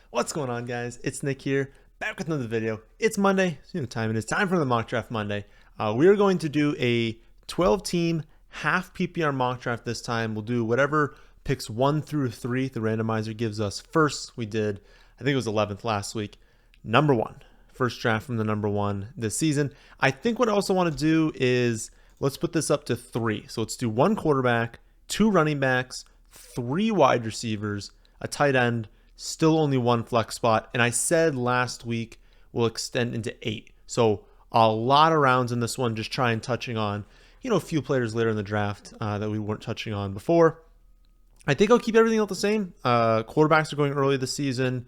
What's going on, guys? It's Nick here, back with another video. It's Monday, so you know what time it is. Time for the mock draft Monday. We are going to do a 12-team half PPR mock draft this time. We'll do whatever picks 1 through 3 the randomizer gives us first. We did, I think it was 11th last week. Number 1, first draft from the number 1 this season. I think what I also want to do is let's put this up to 3. So let's do 1 quarterback, 2 running backs, 3 wide receivers, a tight end, still only 1 flex spot. And I said last week we'll extend into 8. So a lot of rounds in this one, just trying touching on, a few players later in the draft that we weren't touching on before. I think I'll keep everything else the same. Quarterbacks are going early this season.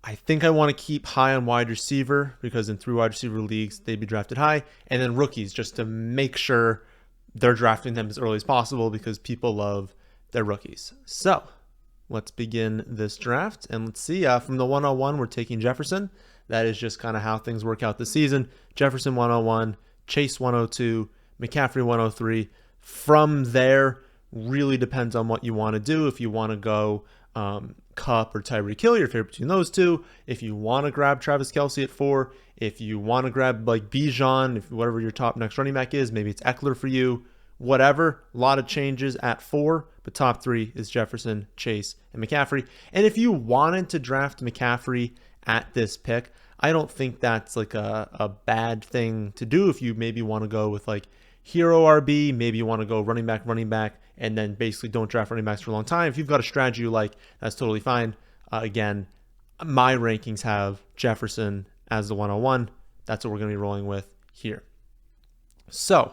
I think I want to keep high on wide receiver because in 3 wide receiver leagues, they'd be drafted high. And then rookies, just to make sure they're drafting them as early as possible because people love their rookies. So let's begin this draft. And let's see, from the 101, we're taking Jefferson. That is just kind of how things work out this season. Jefferson 101, Chase 102, McCaffrey 103. From there, really depends on what you want to do. If you want to go Kupp or Tyreek Hill, your favorite between those two. If you want to grab Travis Kelce at 4, if you want to grab like Bijan, if whatever your top next running back is, maybe it's Eckler for you. Whatever, a lot of changes at 4, but top 3 is Jefferson, Chase, and McCaffrey. And if you wanted to draft McCaffrey at this pick, I don't think that's like a bad thing to do. If you maybe want to go with like hero RB, maybe you want to go running back, and then basically don't draft running backs for a long time. If you've got a strategy you like, that's totally fine. Again, my rankings have Jefferson as the 101. That's what we're going to be rolling with here. So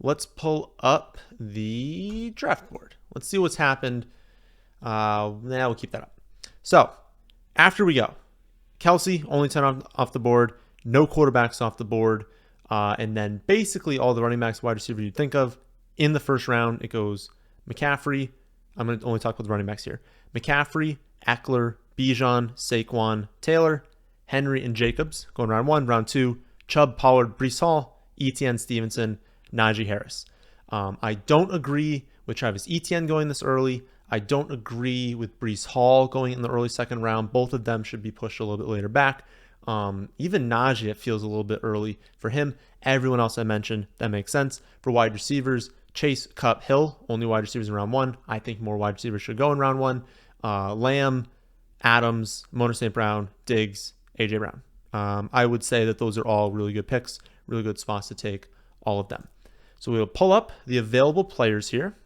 let's pull up the draft board. Let's see what's happened. We'll keep that up. So after we go, Kelce, only 10 off the board. No quarterbacks off the board. And then basically all the running backs, wide receiver you'd think of. In the first round, it goes McCaffrey. I'm going to only talk about the running backs here. McCaffrey, Eckler, Bijan, Saquon, Taylor, Henry, and Jacobs going round 1. Round 2, Chubb, Pollard, Breece Hall, Etienne, Stevenson, Najee Harris. I don't agree with Travis Etienne going this early. I don't agree with Breece Hall going in the early second round. Both of them should be pushed a little bit later back. Even Najee, it feels a little bit early for him. Everyone else I mentioned, that makes sense. For wide receivers, Chase, Kupp, Hill, only wide receivers in round 1. I think more wide receivers should go in round 1. Lamb, Adams, Mona St. Brown, Diggs, A.J. Brown. I would say that those are all really good picks, really good spots to take all of them. So we will pull up the available players here.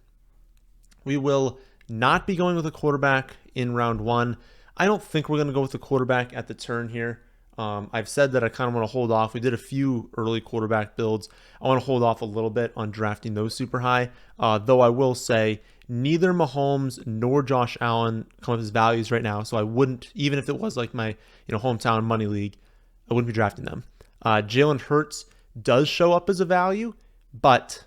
We will not be going with a quarterback in round 1. I don't think we're going to go with a quarterback at the turn here. I've said that I kind of want to hold off. We did a few early quarterback builds. I want to hold off a little bit on drafting those super high. Though I will say neither Mahomes nor Josh Allen come up as values right now. So I wouldn't, even if it was like my hometown money league, I wouldn't be drafting them. Jalen Hurts does show up as a value, but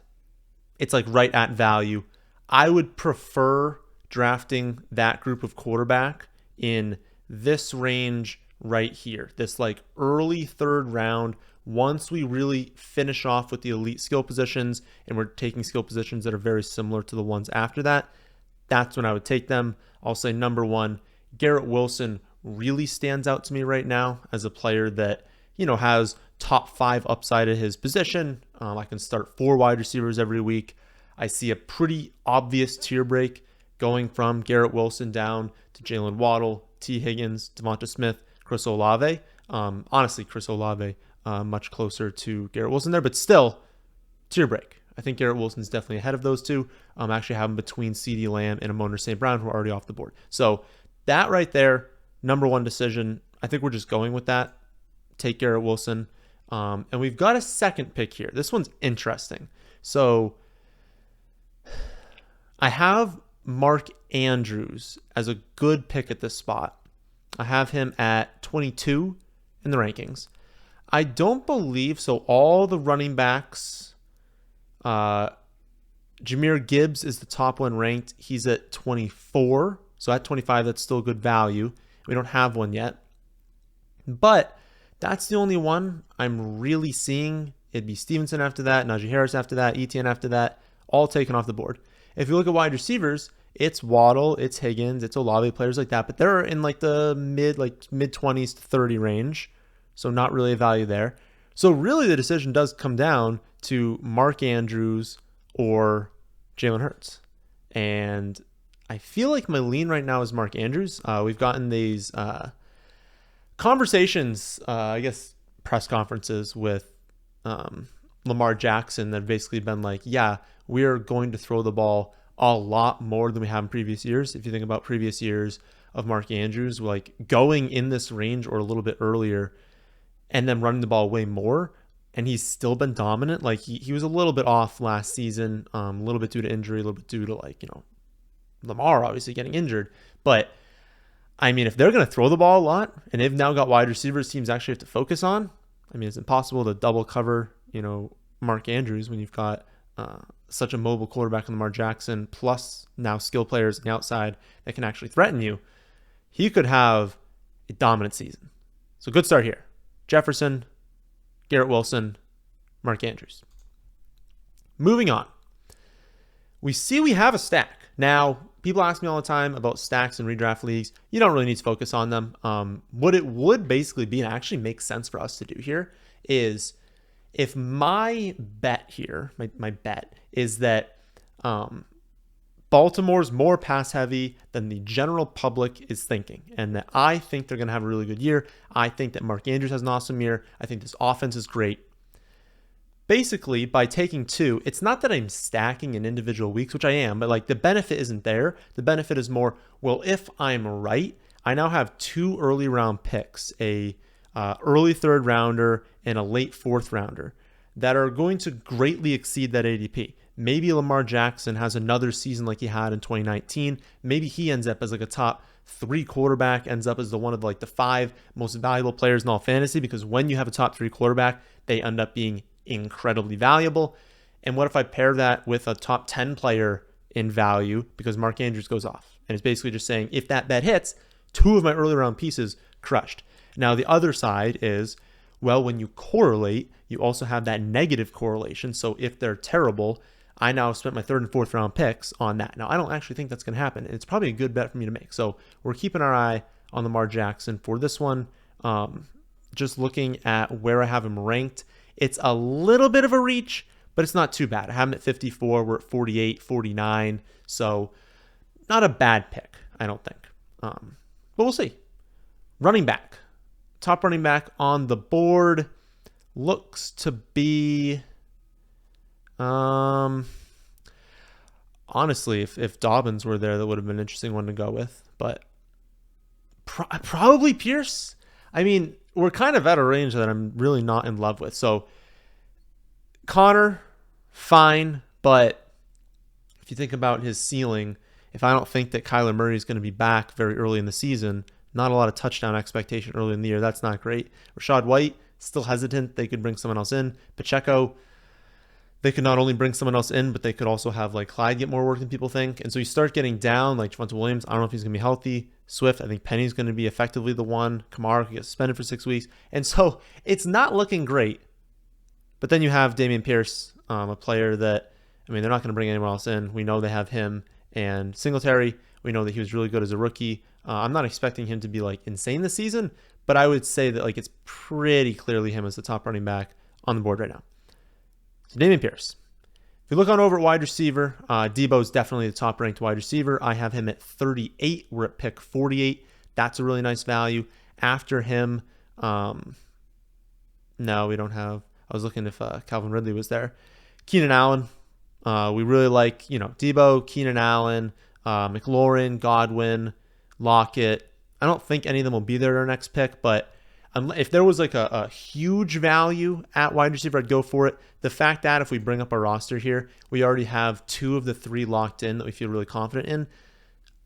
it's like right at value. I would prefer drafting that group of quarterback in this range right here, this like early 3rd round. Once we really finish off with the elite skill positions and we're taking skill positions that are very similar to the ones after that, that's when I would take them. I'll say number 1, Garrett Wilson really stands out to me right now as a player that, has top 5 upside at his position. I can start 4 wide receivers every week. I see a pretty obvious tier break going from Garrett Wilson down to Jalen Waddle, T. Higgins, Devonta Smith, Chris Olave. Honestly, Chris Olave much closer to Garrett Wilson there, but still tier break. I think Garrett Wilson's definitely ahead of those two. I actually have him between CeeDee Lamb and Amon-Ra St. Brown, who are already off the board. So that right there, number 1 decision. I think we're just going with that. Take Garrett Wilson. And we've got a second pick here. This one's interesting. So I have Mark Andrews as a good pick at this spot. I have him at 22 in the rankings. I don't believe so. All the running backs, Jahmyr Gibbs is the top one ranked. He's at 24. So at 25, that's still good value. We don't have one yet. But that's the only one I'm really seeing. It'd be Stevenson after that, Najee Harris after that, Etienne after that, all taken off the board. If you look at wide receivers, It's Waddle, it's Higgins, it's Olave, players like that, but they're in like the mid 20s to 30 range. So not really a value there. So really the decision does come down to Mark Andrews or Jalen Hurts. And I feel like my lean right now is Mark Andrews. We've gotten these conversations, I guess press conferences with Lamar Jackson that have basically been like, yeah, we are going to throw the ball a lot more than we have in previous years. If you think about previous years of Mark Andrews, like going in this range or a little bit earlier and then running the ball way more, and he's still been dominant. Like he was a little bit off last season, a little bit due to injury, a little bit due to Lamar obviously getting injured. But I mean, if they're going to throw the ball a lot and they've now got wide receivers teams actually have to focus on, I mean, it's impossible to double cover, Mark Andrews when you've got such a mobile quarterback in Lamar Jackson, plus now skill players on the outside that can actually threaten you. He could have a dominant season. So good start here. Jefferson, Garrett Wilson, Mark Andrews. Moving on. We have a stack. Now, people ask me all the time about stacks and redraft leagues. You don't really need to focus on them. What it would basically be, and it actually makes sense for us to do here, is if my bet here, my bet is that Baltimore's more pass heavy than the general public is thinking, and that I think they're going to have a really good year. I think that Mark Andrews has an awesome year. I think this offense is great. Basically, by taking two, it's not that I'm stacking in individual weeks, which I am, but like the benefit isn't there. The benefit is more, well, if I'm right, I now have 2 early round picks, a early 3rd rounder and a late 4th rounder that are going to greatly exceed that ADP. Maybe Lamar Jackson has another season like he had in 2019. Maybe he ends up as like a top 3 quarterback, ends up as one of like the 5 most valuable players in all fantasy, because when you have a top 3 quarterback, they end up being incredibly valuable. And what if I pair that with a top 10 player in value because Mark Andrews goes off? And it's basically just saying, if that bet hits, 2 of my early round pieces crushed. Now, the other side is, well, when you correlate, you also have that negative correlation. So if they're terrible, I now spent my 3rd and 4th round picks on that. Now, I don't actually think that's going to happen. It's probably a good bet for me to make. So we're keeping our eye on Lamar Jackson for this one. Just looking at where I have him ranked, it's a little bit of a reach, but it's not too bad. I have him at 54. We're at 48, 49. So not a bad pick, I don't think. But we'll see. Running back. Top running back on the board looks to be, honestly, if Dobbins were there, that would have been an interesting one to go with. But probably Pierce. I mean, we're kind of at a range that I'm really not in love with. So Connor, fine. But if you think about his ceiling, if I don't think that Kyler Murray is going to be back very early in the season, not a lot of touchdown expectation early in the year. That's not great. Rashad White, still hesitant. They could bring someone else in. Pacheco, they could not only bring someone else in, but they could also have like Clyde get more work than people think. And so you start getting down, like Javonte Williams, I don't know if he's going to be healthy. Swift, I think Penny's going to be effectively the one. Kamara could get suspended for 6 weeks. And so it's not looking great. But then you have Dameon Pierce, a player that, I mean, they're not going to bring anyone else in. We know they have him and Singletary. We know that he was really good as a rookie. I'm not expecting him to be like insane this season, but I would say that like it's pretty clearly him as the top running back on the board right now. So Dameon Pierce. If you look on over at wide receiver, Debo's definitely the top ranked wide receiver. I have him at 38. We're at pick 48. That's a really nice value. After him, no, we don't have. I was looking if Calvin Ridley was there. Keenan Allen. We really like, Debo, Keenan Allen, McLaurin, Godwin, Lockett. I don't think any of them will be there at our next pick, but if there was like a huge value at wide receiver, I'd go for it. The fact that if we bring up our roster here, we already have 2 of the 3 locked in that we feel really confident in,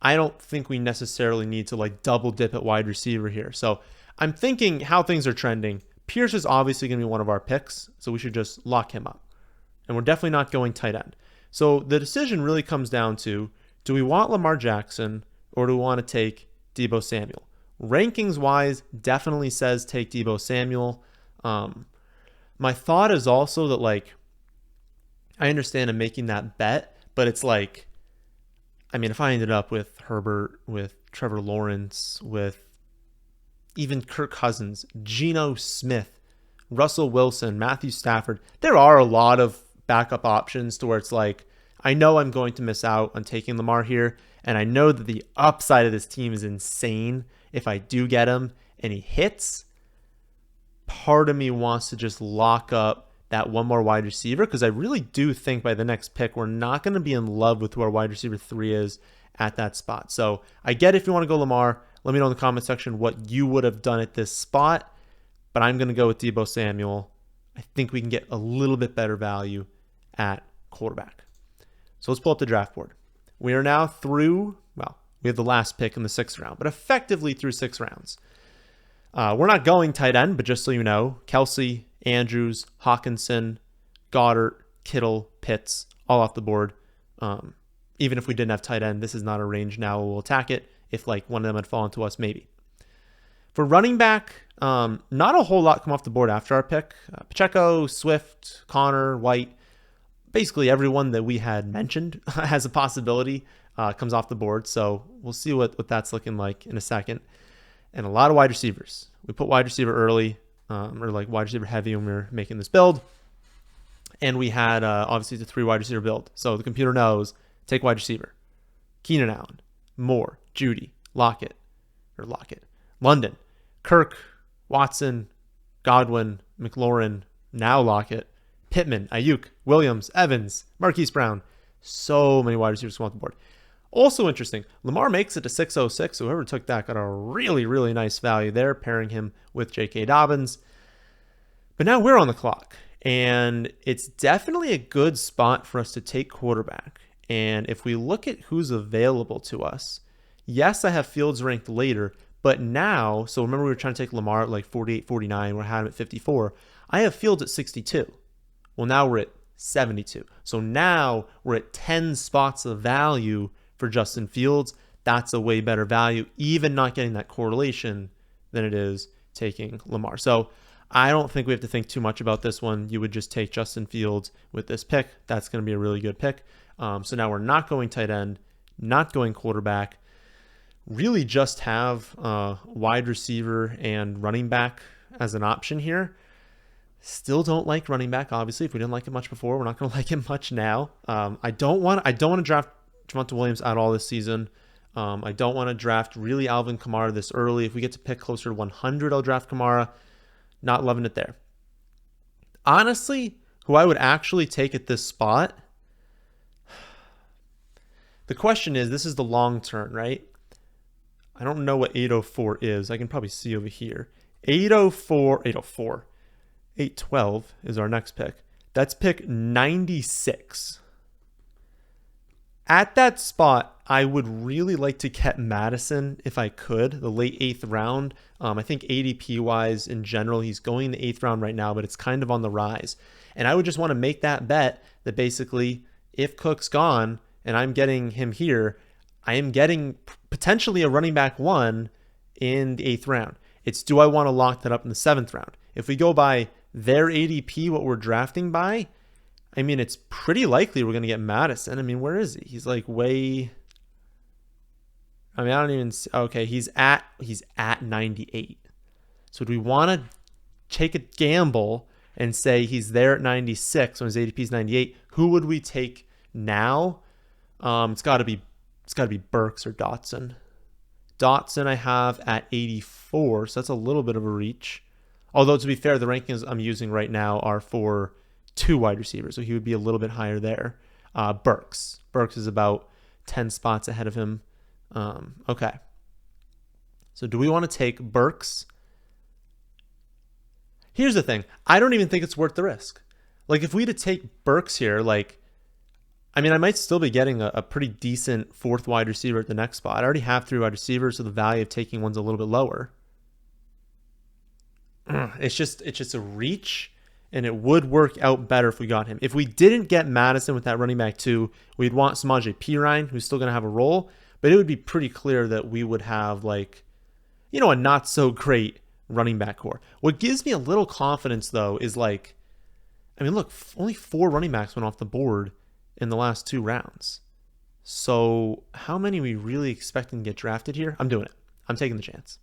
I don't think we necessarily need to like double dip at wide receiver here. So I'm thinking how things are trending. Pierce is obviously going to be one of our picks, so we should just lock him up. And we're definitely not going tight end. So the decision really comes down to, do we want Lamar Jackson or do we want to take Debo Samuel? Rankings-wise, definitely says take Debo Samuel. My thought is also that, like, I understand I'm making that bet, but it's like, I mean, if I ended up with Herbert, with Trevor Lawrence, with even Kirk Cousins, Geno Smith, Russell Wilson, Matthew Stafford, there are a lot of backup options to where it's like, I know I'm going to miss out on taking Lamar here, and I know that the upside of this team is insane if I do get him and he hits. Part of me wants to just lock up that one more wide receiver because I really do think by the next pick, we're not going to be in love with who our wide receiver 3 is at that spot. So I get if you want to go Lamar. Let me know in the comment section what you would have done at this spot, but I'm going to go with Deebo Samuel. I think we can get a little bit better value at quarterback. So let's pull up the draft board. We are now through, well, we have the last pick in the 6th round, but effectively through 6 rounds. We're not going tight end, but just so you know, Kelsey, Andrews, Hawkinson, Goddard, Kittle, Pitts, all off the board. Even if we didn't have tight end, this is not a range now. We'll attack it. If like one of them had fallen to us, maybe. For running back, not a whole lot come off the board after our pick. Pacheco, Swift, Connor, White, basically everyone that we had mentioned has a possibility comes off the board. So we'll see what that's looking like in a second. And a lot of wide receivers. We put wide receiver early, or like wide receiver heavy when we were making this build. And we had obviously the 3 wide receiver build. So the computer knows, take wide receiver. Keenan Allen, Moore, Judy, Lockett, London, Kirk, Watson, Godwin, McLaurin, now Lockett, Pittman, Ayuk, Williams, Evans, Marquise Brown. So many wide receivers come off the board. Also interesting, Lamar makes it to 606, so whoever took that got a really, really nice value there, pairing him with J.K. Dobbins. But now we're on the clock, and it's definitely a good spot for us to take quarterback. And if we look at who's available to us, yes, I have Fields ranked later, but now, so remember we were trying to take Lamar at like 48, 49, we had him at 54. I have Fields at 62. Well, now we're at 72. So now we're at 10 spots of value for Justin Fields. That's a way better value, even not getting that correlation, than it is taking Lamar. So I don't think we have to think too much about this one. You would just take Justin Fields with this pick. That's going to be a really good pick. So now we're not going tight end, not going quarterback. Really just have wide receiver and running back as an option here. Still don't like running back, obviously. If we didn't like it much before, we're not going to like it much now. I don't want to draft Javonte Williams at all this season. I don't want to draft really Alvin Kamara this early. If we get to pick closer to 100, I'll draft Kamara. Not loving it there. Honestly, who I would actually take at this spot, the question is, this is the long turn, right? I don't know what 804 is. I can probably see over here. 812 is our next pick. That's pick 96. At that spot, I would really like to get Madison if I could, the late 8th round. I think ADP-wise, in general, he's going the 8th round right now, but it's kind of on the rise. And I would just want to make that bet that basically, if Cook's gone and I'm getting him here, I am getting potentially a running back 1 in the 8th round. It's, do I want to lock that up in the 7th round? If we go by their ADP, what we're drafting by, I mean, it's pretty likely we're going to get Madison. I mean, where is he? He's like way... I mean, I don't even... Okay, he's at 98. So do we want to take a gamble and say he's there at 96 when his ADP is 98? Who would we take now? It's got to be Burks or Dotson. Dotson I have at 84, so that's a little bit of a reach. Although, to be fair, the rankings I'm using right now are for 2 wide receivers, so he would be a little bit higher there. Burks is about 10 spots ahead of him. Okay. So do we want to take Burks? Here's the thing. I don't even think it's worth the risk. Like, if we had to take Burks here, like, I mean, I might still be getting a pretty decent 4th wide receiver at the next spot. I already have 3 wide receivers, so the value of taking one's a little bit lower. It's just a reach, and it would work out better if we got him. If we didn't get Madison with that running back 2, we'd want Samaje Perine, who's still going to have a role, but it would be pretty clear that we would have, like, you know, a not so great running back core. What gives me a little confidence, though, is like, I mean, look, only 4 running backs went off the board in the last 2 rounds. So how many are we really expecting to get drafted here? I'm doing it. I'm taking the chance.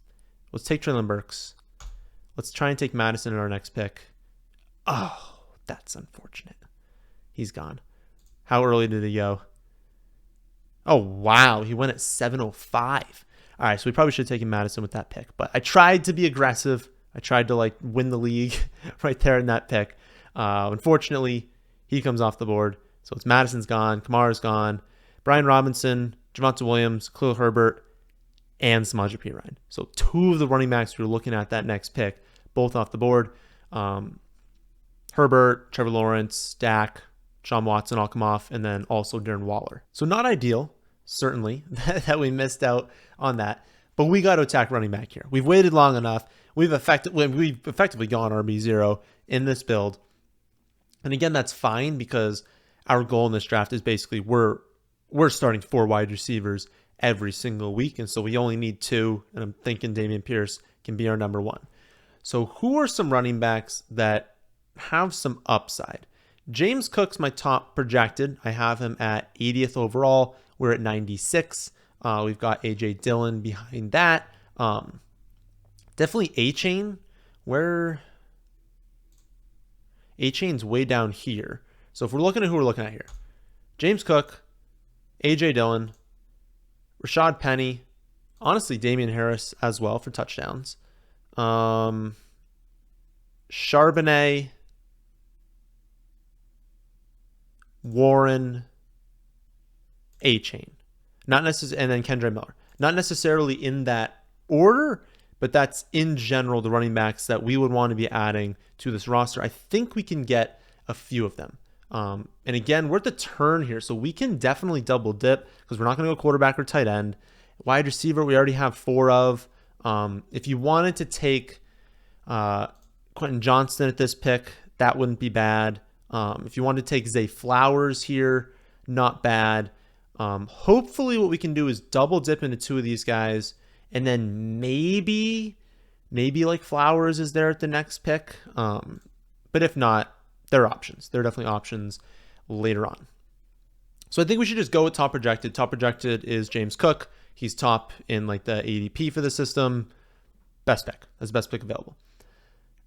Let's take Traylon Burks. Let's try and take Madison in our next pick. Oh, that's unfortunate. He's gone. How early did he go? Oh, wow. He went at 7:05. All right, so we probably should have taken Madison with that pick. But I tried to be aggressive. I tried to win the league right there in that pick. Unfortunately, he comes off the board. So it's Madison's gone. Kamara's gone. Brian Robinson, Javonte Williams, Khalil Herbert, and Samaje Perine. So two of the running backs we were looking at that next pick, both off the board. Herbert, Trevor Lawrence, Dak, Sean Watson all come off, and then also Darren Waller. So not ideal, certainly, that we missed out on that. But we got to attack running back here. We've waited long enough. We've effectively gone RB0 in this build. And again, that's fine because our goal in this draft is basically we're starting 4 wide receivers every single week. And so we only need 2. And I'm thinking Dameon Pierce can be our number 1. So who are some running backs that have some upside? James Cook's my top projected. I have him at 80th overall. We're at 96. We've got A.J. Dillon behind that. Definitely A-Chain. Where A-Chain's way down here. So if we're looking at who we're looking at here, James Cook, A.J. Dillon, Rashad Penny, honestly Damian Harris as well for touchdowns. Charbonnet, Warren, A-Chain. Not necessarily, and then Kendre Miller. Not necessarily in that order, but that's in general the running backs that we would want to be adding to this roster. I think we can get a few of them. And again, we're at the turn here, so we can definitely double dip because we're not going to go quarterback or tight end. Wide receiver, we already have 4 of. If you wanted to take Quentin Johnston at this pick, that wouldn't be bad. If you wanted to take Zay Flowers here, not bad. Hopefully what we can do is double dip into 2 of these guys, and then maybe like Flowers is there at the next pick. But if not, there are options. There are definitely options later on. So I think we should just go with top projected. Top projected is James Cook. He's top in the ADP for the system. Best pick. That's the best pick available.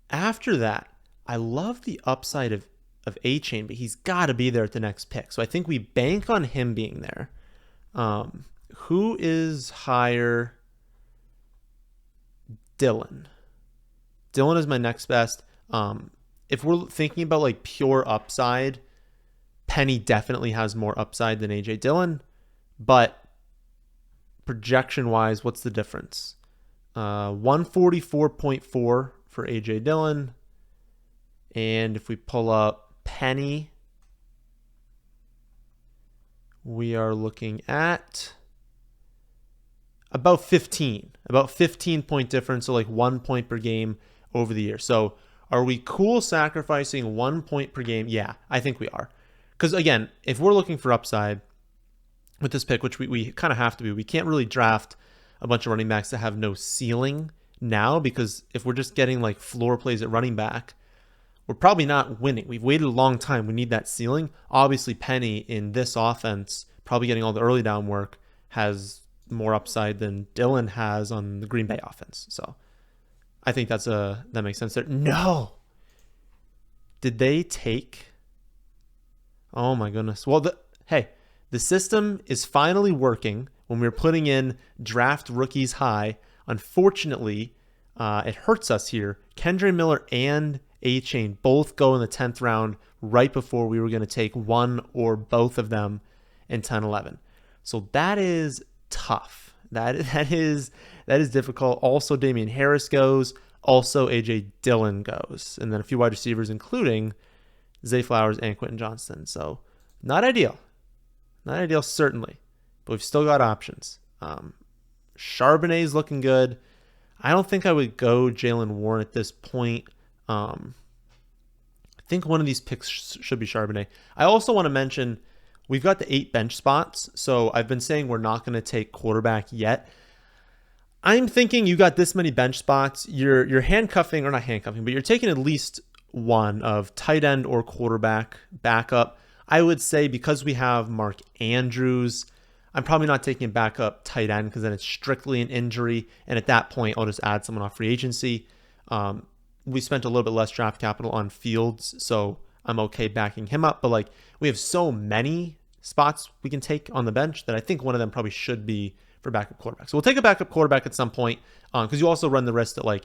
After that, I love the upside of A-Chain, but he's got to be there at the next pick. So I think we bank on him being there. Who is higher? Dillon. Dillon is my next best. If we're thinking about pure upside, Penny definitely has more upside than A.J. Dillon. But projection-wise, what's the difference? 144.4 for A.J. Dillon. And if we pull up Penny, we are looking at about 15 point difference, so 1 point per game over the year. So are we cool sacrificing 1 point per game? Yeah, I think we are. Because again, if we're looking for upside with this pick, which we kind of have to be, we can't really draft a bunch of running backs that have no ceiling now, because if we're just getting floor plays at running back, we're probably not winning. We've waited a long time. We need that ceiling. Obviously, Penny in this offense, probably getting all the early down work, has more upside than Dillon has on the Green Bay offense. So I think that makes sense there. No. Did they take? Oh my goodness. Well, the system is finally working when we're putting in draft rookies high. Unfortunately, it hurts us here. Kendre Miller and A-Chain both go in the 10th round right before we were going to take one or both of them in 10-11. So that is tough. That is difficult. Also, Damian Harris goes. Also, A.J. Dillon goes. And then a few wide receivers, including Zay Flowers and Quentin Johnston. So not ideal. Not ideal, certainly. But we've still got options. Charbonnet is looking good. I don't think I would go Jaylen Warren at this point. I think one of these picks should be Charbonnet. I also want to mention we've got the 8 bench spots. So I've been saying we're not going to take quarterback yet. I'm thinking you got this many bench spots. You're handcuffing, or not handcuffing, but you're taking at least one of tight end or quarterback backup. I would say because we have Mark Andrews, I'm probably not taking a backup tight end because then it's strictly an injury. And at that point, I'll just add someone off free agency. We spent a little bit less draft capital on Fields, so I'm okay backing him up. But like, we have so many spots we can take on the bench that I think one of them probably should be for backup quarterback. So we'll take a backup quarterback at some point, because you also run the risk that like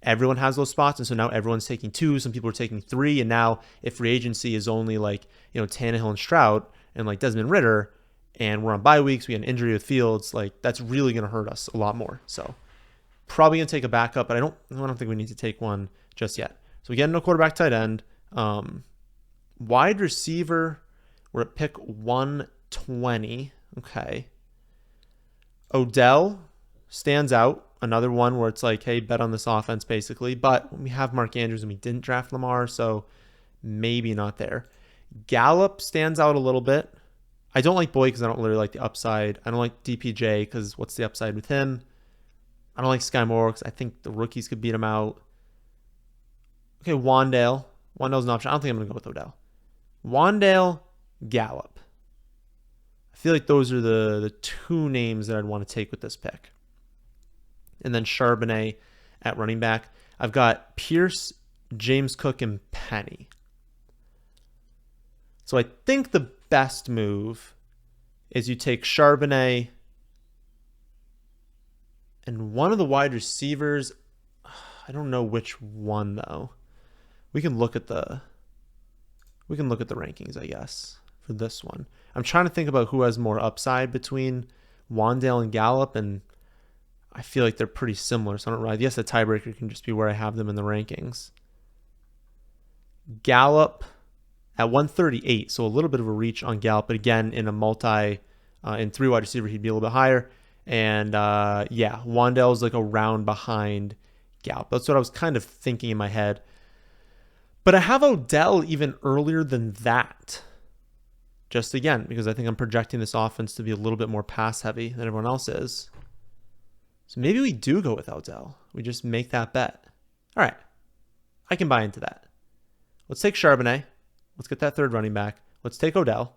everyone has those spots, and so now everyone's taking 2. Some people are taking 3, and now if free agency is only like, you know, Tannehill and Stroud and like Desmond Ritter, and we're on bye weeks, we had an injury with Fields, like that's really going to hurt us a lot more. So probably going to take a backup, but I don't think we need to take one just yet. So we get into quarterback, tight end, wide receiver. We're at pick 120. Okay. Odell stands out. Another one where it's like, hey, bet on this offense basically. But we have Mark Andrews and we didn't draft Lamar, so maybe not there. Gallup stands out a little bit. I don't like Boyd because I don't really like the upside. I don't like DPJ because what's the upside with him? I don't like Sky Moore because I think the rookies could beat him out. Okay, Wandale. Wandale's an option. I don't think I'm going to go with Odell. Wandale, Gallup. I feel like those are the 2 names that I'd want to take with this pick. And then Charbonnet at running back. I've got Pierce, James Cook, and Penny. So I think the best move is you take Charbonnet and one of the wide receivers. I don't know which one though. We can look at the rankings, I guess, for this one. I'm trying to think about who has more upside between Wandale and Gallup, and I feel like they're pretty similar. So I don't really. I guess the tiebreaker can just be where I have them in the rankings. Gallup at 138, so a little bit of a reach on Gallup, but again, in a in 3 wide receiver, he'd be a little bit higher. And Wandale's like a round behind Gallup. That's what I was kind of thinking in my head. But I have Odell even earlier than that. Just again, because I think I'm projecting this offense to be a little bit more pass heavy than everyone else is. So maybe we do go with Odell. We just make that bet. All right. I can buy into that. Let's take Charbonnet. Let's get that 3rd running back. Let's take Odell.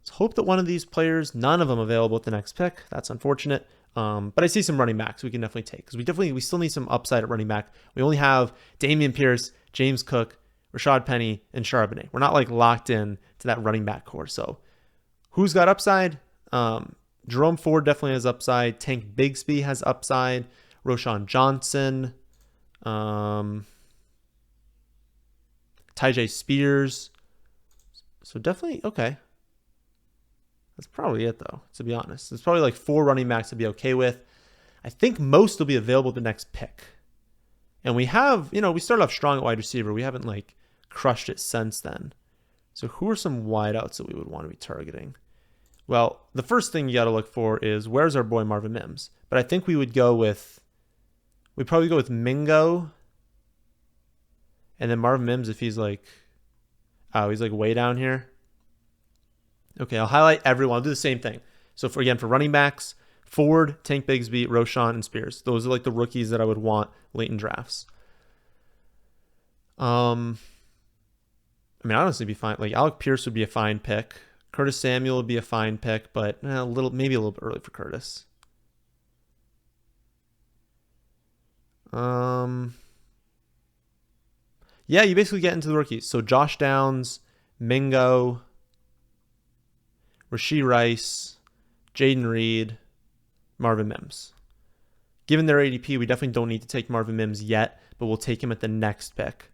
Let's hope that one of these players, none of them available at the next pick. That's unfortunate. But I see some running backs we can definitely take because we still need some upside at running back. We only have Dameon Pierce, James Cook, Rashad Penny, and Charbonnet. We're not like locked in to that running back core. So who's got upside? Jerome Ford definitely has upside. Tank Bigsby has upside. Roshan Johnson. Tyjae Spears. So definitely, okay. That's probably it, though, to be honest. It's probably like 4 running backs to be okay with. I think most will be available at the next pick. And we have, we started off strong at wide receiver. We haven't like crushed it since then. So who are some wideouts that we would want to be targeting? Well, the first thing you got to look for is where's our boy Marvin Mims? But I think we'd probably go with Mingo. And then Marvin Mims if he's like way down here. Okay, I'll highlight everyone. I'll do the same thing. So for running backs, Ford, Tank Bigsby, Roshan, and Spears. Those are like the rookies that I would want late in drafts. Honestly, be fine. Like Alec Pierce would be a fine pick. Curtis Samuel would be a fine pick, but maybe a little bit early for Curtis. Yeah, you basically get into the rookies. So Josh Downs, Mingo, Rashee Rice, Jaden Reed, Marvin Mims. Given their ADP, we definitely don't need to take Marvin Mims yet, but we'll take him at the next pick.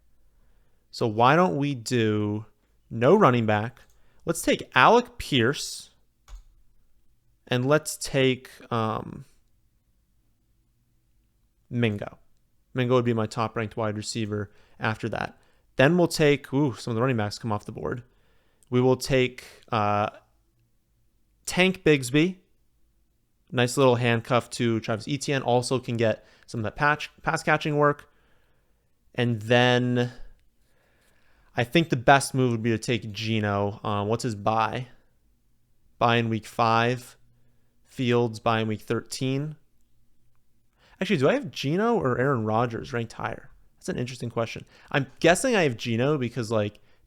So why don't we do no running back? Let's take Alec Pierce, and let's take Mingo. Mingo would be my top-ranked wide receiver after that. Then we'll take, some of the running backs come off the board. We will take Tank Bigsby. Nice little handcuff to Travis Etienne. Also can get some of that pass catching work. And then I think the best move would be to take Geno. What's his bye? Bye in week 5. Fields bye in week 13. Actually, do I have Geno or Aaron Rodgers ranked higher? That's an interesting question. I'm guessing I have Geno because,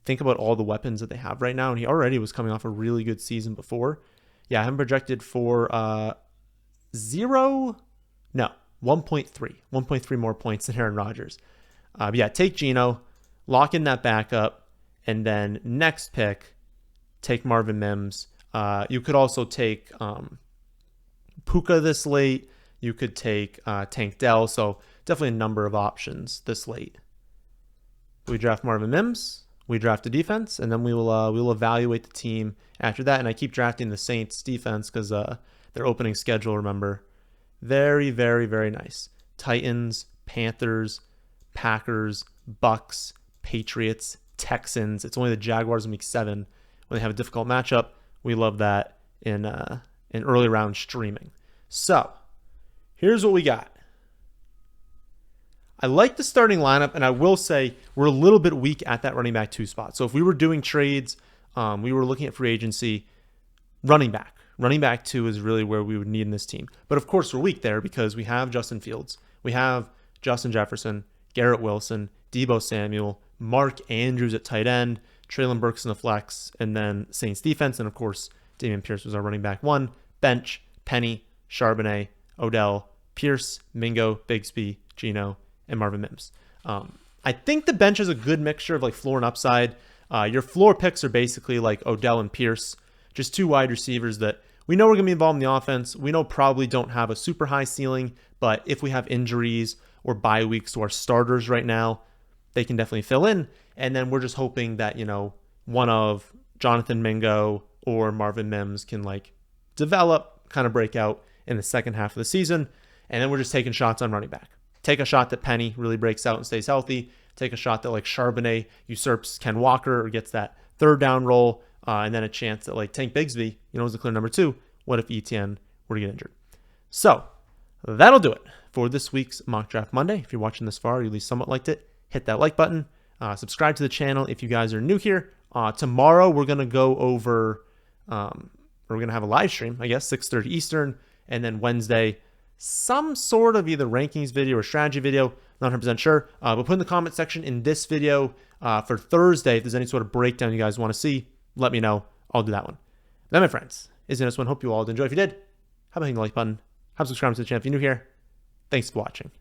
think about all the weapons that they have right now. And he already was coming off a really good season before. Yeah, I have him projected for 1.3 more points than Aaron Rodgers. Yeah, take Geno, lock in that backup, and then next pick, take Marvin Mims. You could also take Puka this late. You could take Tank Dell. So definitely a number of options this late. We draft Marvin Mims. We draft a defense, and then we'll evaluate the team after that. And I keep drafting the Saints defense because their opening schedule, remember, very, very, very nice. Titans, Panthers, Packers, Bucks, Patriots, Texans. It's only the Jaguars in week 7 when they have a difficult matchup. We love that in early round streaming. So here's what we got. I like the starting lineup, and I will say we're a little bit weak at that running back 2 spot. So if we were doing trades, we were looking at free agency, running back 2 is really where we would need in this team. But of course we're weak there because we have Justin Fields, we have Justin Jefferson, Garrett Wilson, Deebo Samuel, Mark Andrews at tight end, Treylon Burks in the flex, and then Saints defense, and of course Dameon Pierce was our running back 1. Bench, Penny, Charbonnet, Odell, Pierce, Mingo, Bigsby, Geno, and Marvin Mims. I think the bench is a good mixture of like floor and upside. Your floor picks are basically like Odell and Pierce, just 2 wide receivers that we know we're going to be involved in the offense. We know probably don't have a super high ceiling, but if we have injuries or bye weeks to our starters right now, they can definitely fill in. And then we're just hoping that, one of Jonathan Mingo or Marvin Mims can like develop, kind of break out in the second half of the season. And then we're just taking shots on running back. Take a shot that Penny really breaks out and stays healthy. Take a shot that like Charbonnet usurps Ken Walker or gets that 3rd down role. And then a chance that like Tank Bigsby, is the clear number 2. What if ETN were to get injured? So that'll do it for this week's Mock Draft Monday. If you're watching this far, you at least somewhat liked it, hit that like button. Subscribe to the channel if you guys are new here. Tomorrow we're going to go over, we're going to have a live stream, I guess, 6:30 Eastern. And then Wednesday, some sort of either rankings video or strategy video, not 100% sure. But put in the comment section in this video for Thursday if there's any sort of breakdown you guys want to see. Let me know. I'll do that one. That, my friends, is this one. Hope you all enjoyed. If you did, how about hitting the like button? How about subscribing to the channel if you're new here? Thanks for watching.